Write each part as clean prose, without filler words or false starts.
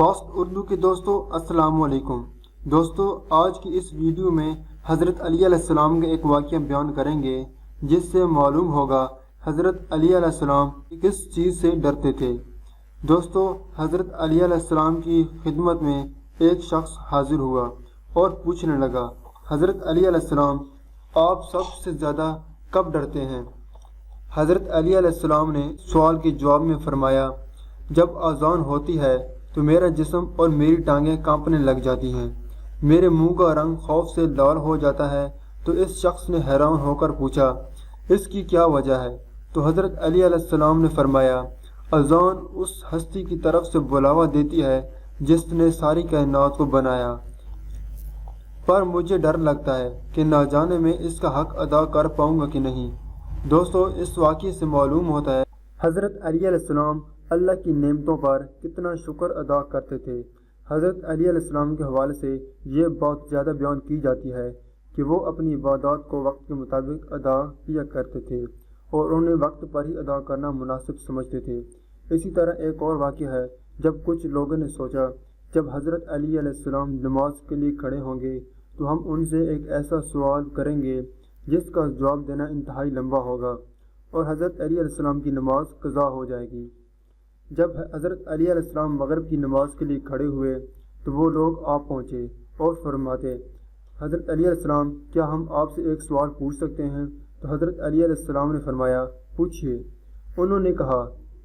Fast Urdu کے دوستوں السلام علیکم۔ دوستوں آج کی اس ویڈیو میں حضرت علی علیہ السلام کا ایک واقعہ بیان کریں گے جس سے معلوم ہوگا حضرت علی علیہ السلام کس چیز سے ڈرتے تھے۔ دوستوں حضرت علی علیہ السلام کی خدمت میں ایک شخص حاضر ہوا اور پوچھنے لگا، حضرت علی علیہ السلام آپ سب سے زیادہ کب ڈرتے ہیں؟ حضرت علی علیہ السلام نے سوال کے جواب میں فرمایا، جب اذان ہوتی ہے تو میرا جسم اور میری ٹانگیں کانپنے لگ جاتی ہیں، میرے منہ کا رنگ خوف سے لال ہو جاتا ہے۔ تو اس شخص نے حیران ہو کر پوچھا، اس کی کیا وجہ ہے؟ تو حضرت علی علیہ السلام نے فرمایا، اذان اس ہستی کی طرف سے بلاوا دیتی ہے جس نے ساری کائنات کو بنایا، پر مجھے ڈر لگتا ہے کہ نہ جانے میں اس کا حق ادا کر پاؤں گا کہ نہیں۔ دوستوں اس واقعے سے معلوم ہوتا ہے حضرت علی علیہ السلام اللہ کی نعمتوں پر کتنا شکر ادا کرتے تھے۔ حضرت علی علیہ السلام کے حوالے سے یہ بات زیادہ بیان کی جاتی ہے کہ وہ اپنی عبادات کو وقت کے مطابق ادا کیا کرتے تھے اور انہیں وقت پر ہی ادا کرنا مناسب سمجھتے تھے۔ اسی طرح ایک اور واقعہ ہے، جب کچھ لوگوں نے سوچا جب حضرت علی علیہ السلام نماز کے لیے کھڑے ہوں گے تو ہم ان سے ایک ایسا سوال کریں گے جس کا جواب دینا انتہائی لمبا ہوگا اور حضرت علی علیہ السلام کی نماز قضا ہو جائے گی۔ جب حضرت علی علیہ السلام مغرب کی نماز کے لیے کھڑے ہوئے تو وہ لوگ آ پہنچے اور فرماتے، حضرت علی علیہ السلام کیا ہم آپ سے ایک سوال پوچھ سکتے ہیں؟ تو حضرت علی علیہ السلام نے فرمایا، پوچھئے۔ انہوں نے کہا،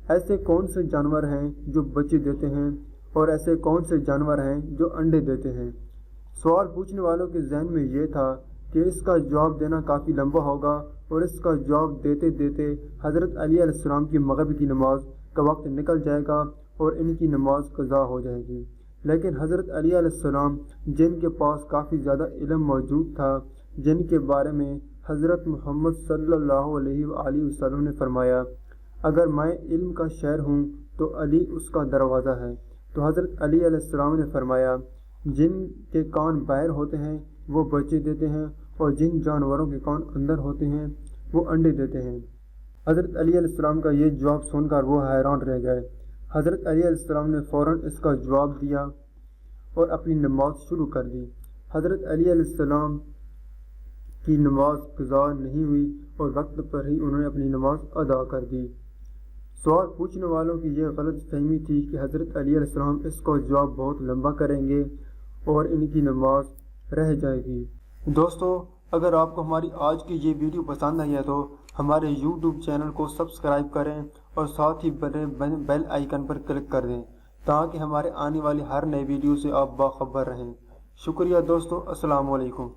ایسے کون سے جانور ہیں جو بچے دیتے ہیں اور ایسے کون سے جانور ہیں جو انڈے دیتے ہیں؟ سوال پوچھنے والوں کے ذہن میں یہ تھا کہ اس کا جواب دینا کافی لمبا ہوگا اور اس کا جواب دیتے دیتے حضرت علی علیہ السلام کی مغرب کی نماز کا وقت نکل جائے گا اور ان کی نماز قضا ہو جائے گی۔ لیکن حضرت علی علیہ السلام جن کے پاس کافی زیادہ علم موجود تھا، جن کے بارے میں حضرت محمد صلی اللہ علیہ وآلہ وسلم نے فرمایا، اگر میں علم کا شہر ہوں تو علی اس کا دروازہ ہے، تو حضرت علی علیہ السلام نے فرمایا، جن کے کان باہر ہوتے ہیں وہ بچے دیتے ہیں اور جن جانوروں کے کان اندر ہوتے ہیں وہ انڈے دیتے ہیں۔ حضرت علی علیہ السلام کا یہ جواب سن کر وہ حیران رہ گئے۔ حضرت علی علیہ السلام نے فوراً اس کا جواب دیا اور اپنی نماز شروع کر دی۔ حضرت علی علیہ السلام کی نماز قضا نہیں ہوئی اور وقت پر ہی انہوں نے اپنی نماز ادا کر دی۔ سوال پوچھنے والوں کی یہ غلط فہمی تھی کہ حضرت علی علیہ السلام اس کا جواب بہت لمبا کریں گے اور ان کی نماز رہ جائے گی۔ دوستو اگر آپ کو ہماری آج کی یہ ویڈیو پسند آئی ہے تو ہمارے یوٹیوب چینل کو سبسکرائب کریں اور ساتھ ہی بیل آئیکن پر کلک کر دیں تاکہ ہمارے آنے والی ہر نئی ویڈیو سے آپ باخبر رہیں۔ شکریہ دوستو، السلام علیکم۔